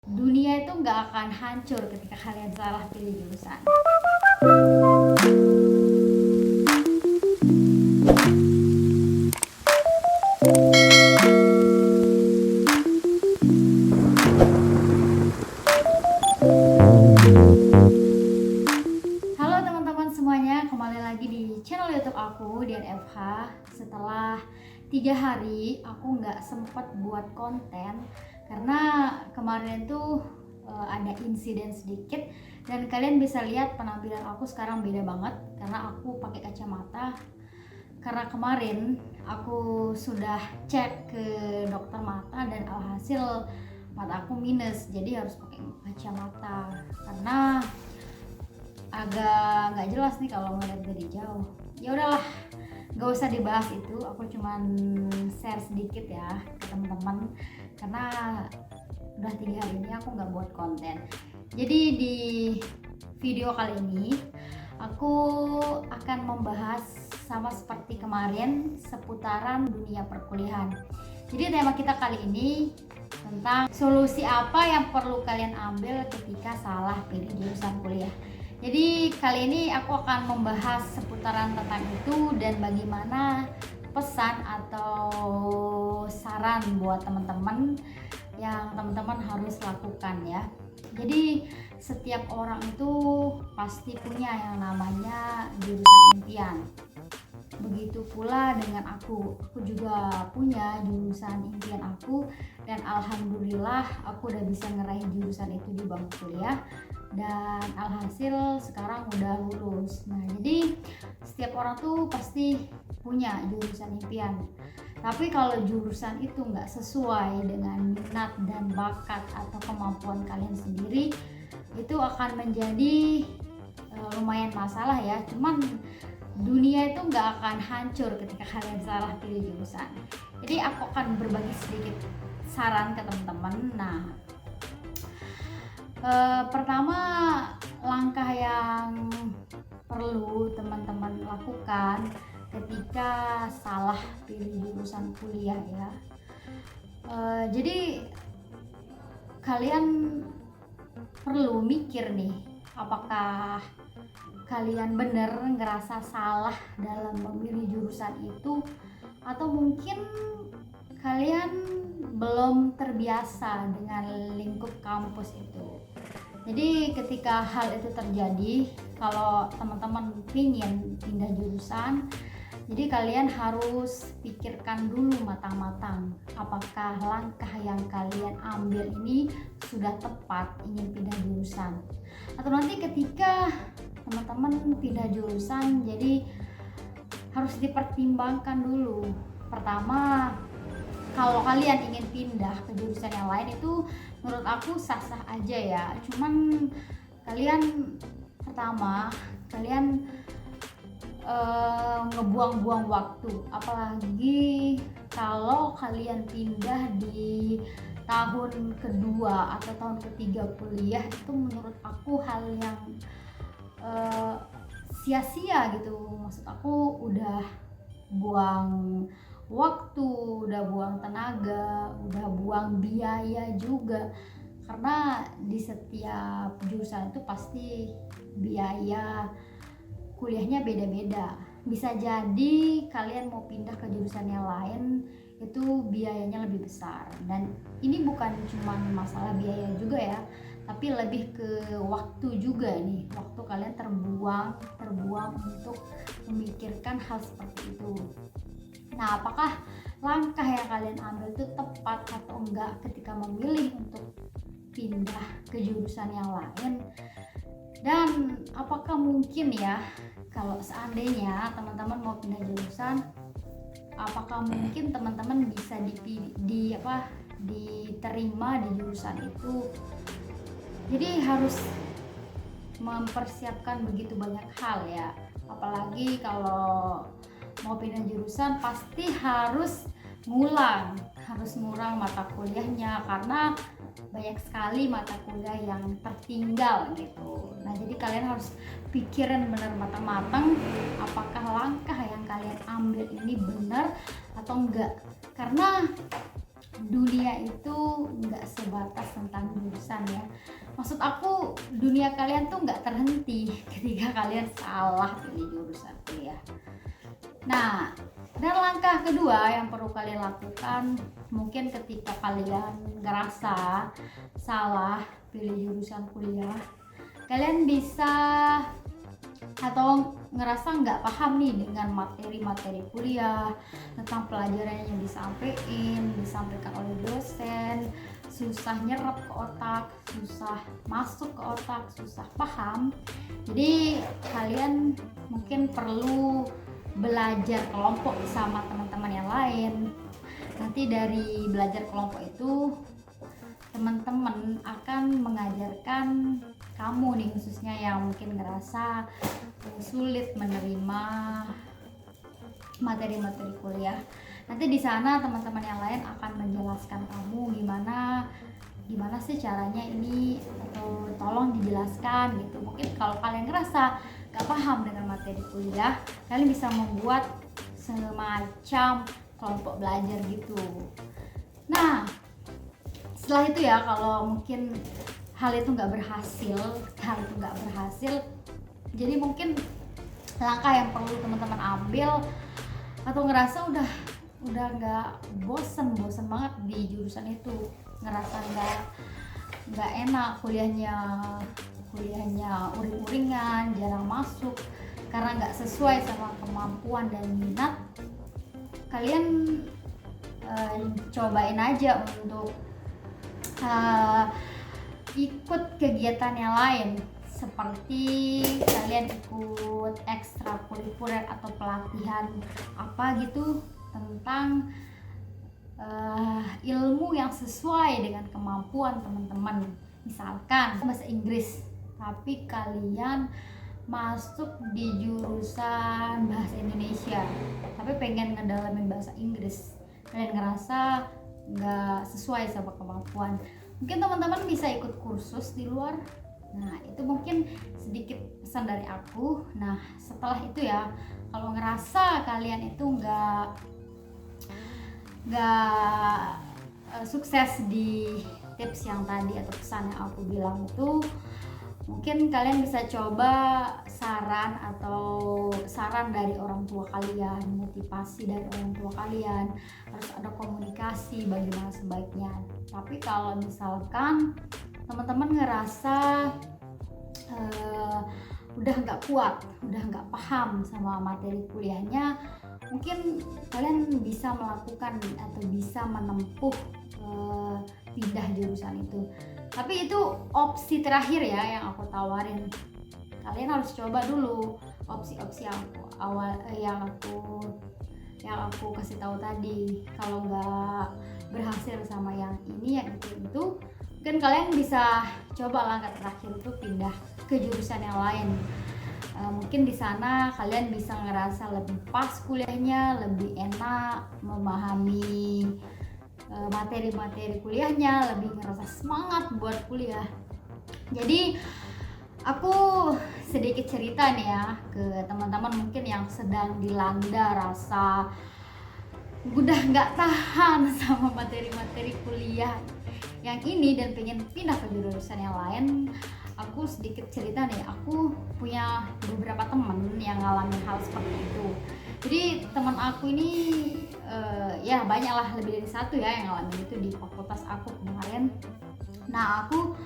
Dunia itu nggak akan hancur ketika kalian salah pilih jurusan. Halo teman-teman semuanya, kembali lagi di channel YouTube aku, Dian FH. Setelah 3 hari aku nggak sempet buat konten karena kemarin tuh ada insiden sedikit, dan kalian bisa lihat penampilan aku sekarang beda banget karena aku pakai kacamata. Karena kemarin aku sudah cek ke dokter mata dan alhasil mata aku minus, jadi harus pakai kacamata karena agak nggak jelas nih kalau ngeliat dari jauh. Ya udahlah, nggak usah dibahas itu, aku cuman share sedikit ya ke teman-teman karena udah 3 hari ini aku nggak buat konten. Jadi di video kali ini aku akan membahas sama seperti kemarin seputaran dunia perkuliahan. Jadi tema kita kali ini tentang solusi apa yang perlu kalian ambil ketika salah pilih jurusan kuliah. Jadi kali ini aku akan membahas seputaran tentang itu dan bagaimana pesan atau saran buat teman-teman yang teman-teman harus lakukan ya. Jadi setiap orang itu pasti punya yang namanya jurusan impian. Begitu pula dengan aku juga punya jurusan impian aku, dan alhamdulillah aku udah bisa ngeraih jurusan itu di bangku kuliah dan alhasil sekarang udah lulus. Nah, jadi setiap orang tuh pasti punya jurusan impian. Tapi kalau jurusan itu nggak sesuai dengan minat dan bakat atau kemampuan kalian sendiri, itu akan menjadi lumayan masalah ya. Cuman dunia itu nggak akan hancur ketika kalian salah pilih jurusan. Jadi aku akan berbagi sedikit saran ke teman-teman. Nah, pertama, langkah yang perlu teman-teman lakukan ketika salah pilih jurusan kuliah ya. Jadi kalian perlu mikir nih, apakah kalian bener ngerasa salah dalam memilih jurusan itu, atau mungkin kalian belum terbiasa dengan lingkup kampus itu. Jadi ketika hal itu terjadi, kalau teman-teman ingin pindah jurusan, jadi kalian harus pikirkan dulu matang-matang apakah langkah yang kalian ambil ini sudah tepat ingin pindah jurusan. Atau nanti ketika teman-teman pindah jurusan, jadi harus dipertimbangkan dulu. Pertama, kalau kalian ingin pindah ke jurusan yang lain itu menurut aku sah-sah aja ya. Cuman kalian ngebuang-buang waktu, apalagi kalau kalian pindah di tahun kedua atau tahun ketiga kuliah, itu menurut aku hal yang sia-sia gitu. Maksud aku udah buang waktu, udah buang tenaga, udah buang biaya juga, karena di setiap jurusan itu pasti biaya kuliahnya beda-beda. Bisa jadi kalian mau pindah ke jurusan yang lain itu biayanya lebih besar, dan ini bukan cuma masalah biaya juga ya, tapi lebih ke waktu juga nih. Waktu kalian terbuang untuk memikirkan hal seperti itu. Nah, apakah langkah yang kalian ambil itu tepat atau enggak ketika memilih untuk pindah ke jurusan yang lain? Dan apakah mungkin ya, kalau seandainya teman-teman mau pindah jurusan, apakah mungkin teman-teman bisa diterima di jurusan itu? Jadi harus mempersiapkan begitu banyak hal ya. Apalagi kalau mau pindah jurusan pasti harus ngulang mata kuliahnya karena banyak sekali mata kuliah yang tertinggal gitu. Nah, jadi kalian harus pikirin benar matang-matang apakah langkah yang kalian ambil ini benar atau enggak. Karena dunia itu nggak sebatas tentang jurusan ya. Maksud aku dunia kalian tuh nggak terhenti ketika kalian salah pilih jurusan kuliah. Nah, dan langkah kedua yang perlu kalian lakukan mungkin ketika kalian ngerasa salah pilih jurusan kuliah, kalian bisa atau ngerasa nggak paham nih dengan materi-materi kuliah, tentang pelajaran yang disampaikan oleh dosen, susah nyerap ke otak, susah masuk ke otak, susah paham. Jadi kalian mungkin perlu belajar kelompok sama teman-teman yang lain. Nanti dari belajar kelompok itu teman-teman akan mengajarkan kamu nih, khususnya yang mungkin ngerasa sulit menerima materi-materi kuliah. Nanti di sana teman-teman yang lain akan menjelaskan kamu gimana sih caranya ini, atau tolong dijelaskan gitu. Mungkin kalau kalian ngerasa gak paham dengan materi kuliah, kalian bisa membuat semacam kelompok belajar gitu. Nah, setelah itu ya, kalau mungkin hal itu nggak berhasil, jadi mungkin langkah yang perlu teman-teman ambil, atau ngerasa udah nggak bosen banget di jurusan itu, ngerasa nggak enak kuliahnya uring-uringan, jarang masuk karena nggak sesuai sama kemampuan dan minat, kalian cobain aja untuk ikut kegiatan yang lain, seperti kalian ikut ekstrakurikuler atau pelatihan apa gitu tentang ilmu yang sesuai dengan kemampuan teman-teman. Misalkan bahasa Inggris, tapi kalian masuk di jurusan bahasa Indonesia tapi pengen ngedalamin bahasa Inggris, kalian ngerasa nggak sesuai sama kemampuan, mungkin teman-teman bisa ikut kursus di luar. Nah, itu mungkin sedikit pesan dari aku. Nah, setelah itu ya, kalau ngerasa kalian itu nggak sukses di tips yang tadi atau pesan yang aku bilang itu, mungkin kalian bisa coba saran dari orang tua kalian, motivasi dari orang tua kalian, harus ada komunikasi bagaimana sebaiknya. Tapi kalau misalkan teman-teman ngerasa udah nggak kuat, udah nggak paham sama materi kuliahnya, mungkin kalian bisa melakukan atau bisa menempuh pindah jurusan itu. Tapi itu opsi terakhir ya yang aku tawarin. Kalian harus coba dulu opsi-opsi yang aku kasih tahu tadi. Kalau nggak berhasil sama yang ini, yang itu, mungkin kalian bisa coba langkah terakhir itu pindah ke jurusan yang lain. Mungkin di sana kalian bisa ngerasa lebih pas kuliahnya, lebih enak memahami materi-materi kuliahnya, lebih ngerasa semangat buat kuliah. Jadi aku sedikit cerita nih ya ke teman-teman mungkin yang sedang dilanda rasa udah nggak tahan sama materi-materi kuliah yang ini dan pengen pindah ke jurusan yang lain. Aku sedikit cerita nih, aku punya beberapa teman yang ngalamin hal seperti itu. Jadi teman aku ini ya banyak lah, lebih dari satu ya yang ngalamin itu di fakultas aku kemarin. Nah, aku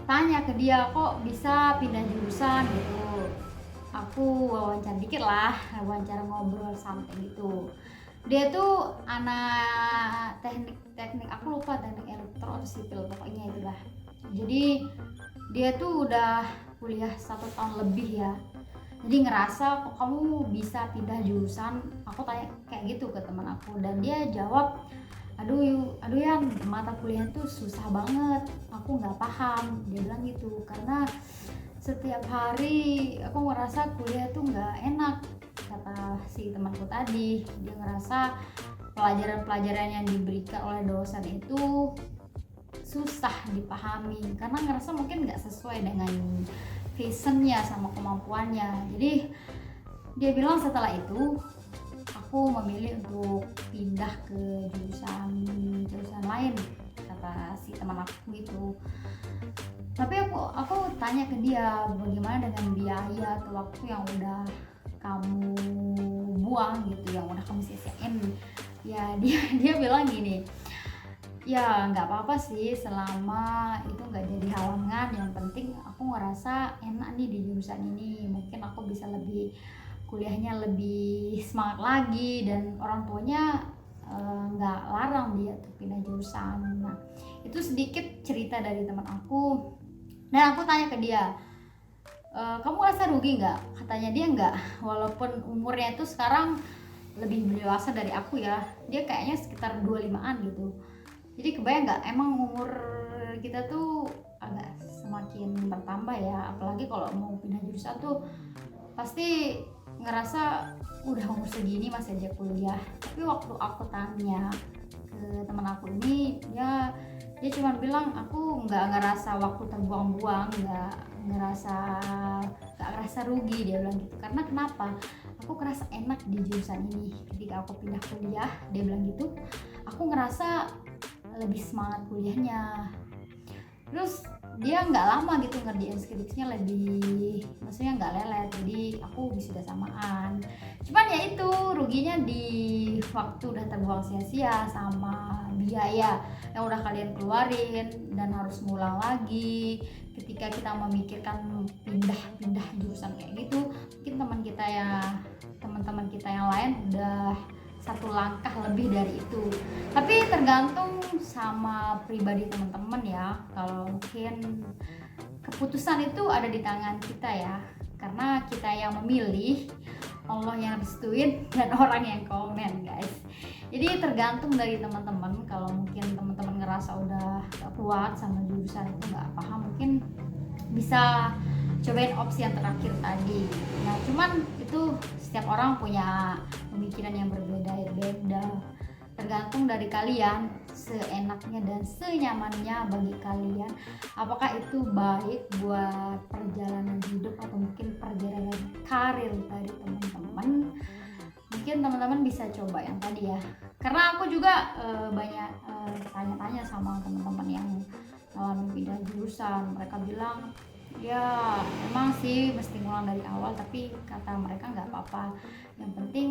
tanya ke dia, kok bisa pindah jurusan gitu. Aku wawancara dikit lah, wawancara ngobrol santai gitu. Dia tuh anak teknik aku lupa, teknik elektro atau sipil, pokoknya itulah. Jadi dia tuh udah kuliah 1 tahun lebih ya. Jadi ngerasa, kok kamu bisa pindah jurusan? Aku tanya kayak gitu ke teman aku, dan dia jawab, aduh ya, mata kuliah tuh susah banget, aku nggak paham. Dia bilang gitu, karena setiap hari aku ngerasa kuliah tuh nggak enak, kata si temanku tadi. Dia ngerasa pelajaran-pelajaran yang diberikan oleh dosen itu susah dipahami, karena ngerasa mungkin nggak sesuai dengan passionnya sama kemampuannya. Jadi dia bilang setelah itu aku aku memilih untuk pindah ke jurusan lain, kata si teman aku itu. Tapi aku tanya ke dia, bagaimana dengan biaya atau waktu yang udah kamu buang gitu, yang udah kamu sia-siain. Ya dia bilang gini, ya nggak apa-apa sih selama itu nggak jadi halangan, yang penting aku ngerasa enak nih di jurusan ini, mungkin aku bisa lebih kuliahnya lebih semangat lagi, dan orang tuanya nggak larang dia untuk pindah jurusan. Nah itu sedikit cerita dari teman aku, dan aku tanya ke dia, kamu ngerasa rugi nggak? Katanya dia nggak, walaupun umurnya itu sekarang lebih dewasa dari aku ya, dia kayaknya sekitar 25-an gitu. Jadi kebayang nggak, emang umur kita tuh agak semakin bertambah ya, apalagi kalau mau pindah jurusan tuh pasti ngerasa udah umur segini masih aja kuliah. Tapi waktu aku tanya ke teman aku ini, dia cuma bilang aku nggak ngerasa waktu terbuang-buang, nggak ngerasa rugi, dia bilang gitu. Karena kenapa? Aku ngerasa enak di jurusan ini. Ketika aku pindah kuliah, dia bilang gitu, aku ngerasa lebih semangat kuliahnya. Terus dia nggak lama gitu ngerjain skripsinya, maksudnya nggak lelet, jadi aku wisuda samaan. Cuman ya itu ruginya di waktu udah terbuang sia-sia, sama biaya yang udah kalian keluarin dan harus ngulang lagi. Ketika kita memikirkan pindah jurusan kayak gitu, mungkin teman-teman kita yang lain udah satu langkah lebih dari itu. Tapi tergantung sama pribadi teman-teman ya. Kalau mungkin keputusan itu ada di tangan kita ya, karena kita yang memilih, Allah yang restuin, dan orang yang komen guys. Jadi tergantung dari teman-teman. Kalau mungkin teman-teman ngerasa udah gak kuat sama jurusan itu, gak paham, mungkin bisa cobain opsi yang terakhir tadi. Nah cuman itu setiap orang punya pemikiran yang berbeda-beda. Tergantung dari kalian, seenaknya dan senyamannya bagi kalian, apakah itu baik buat perjalanan hidup atau mungkin perjalanan karir dari teman-teman. Mungkin teman-teman bisa coba yang tadi ya, karena aku juga banyak tanya-tanya sama teman-teman yang ngalamin pindah jurusan. Mereka bilang ya emang sih mesti ngulang dari awal, tapi kata mereka nggak apa-apa, yang penting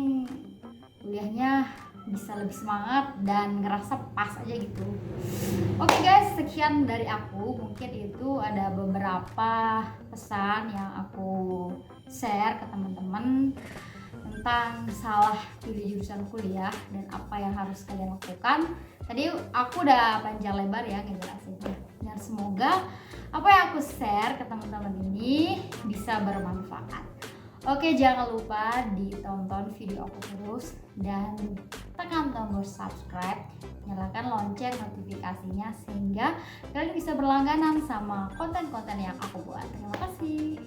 kuliahnya bisa lebih semangat dan ngerasa pas aja gitu. Oke guys, sekian dari aku. Mungkin itu ada beberapa pesan yang aku share ke teman-teman tentang salah pilih jurusan kuliah dan apa yang harus kalian lakukan. Tadi aku udah panjang lebar ya ngejelasinnya, dan semoga apa yang aku share ke teman-teman ini bisa bermanfaat. Oke, jangan lupa ditonton video aku terus dan tekan tombol subscribe, nyalakan lonceng notifikasinya sehingga kalian bisa berlangganan sama konten-konten yang aku buat. Terima kasih.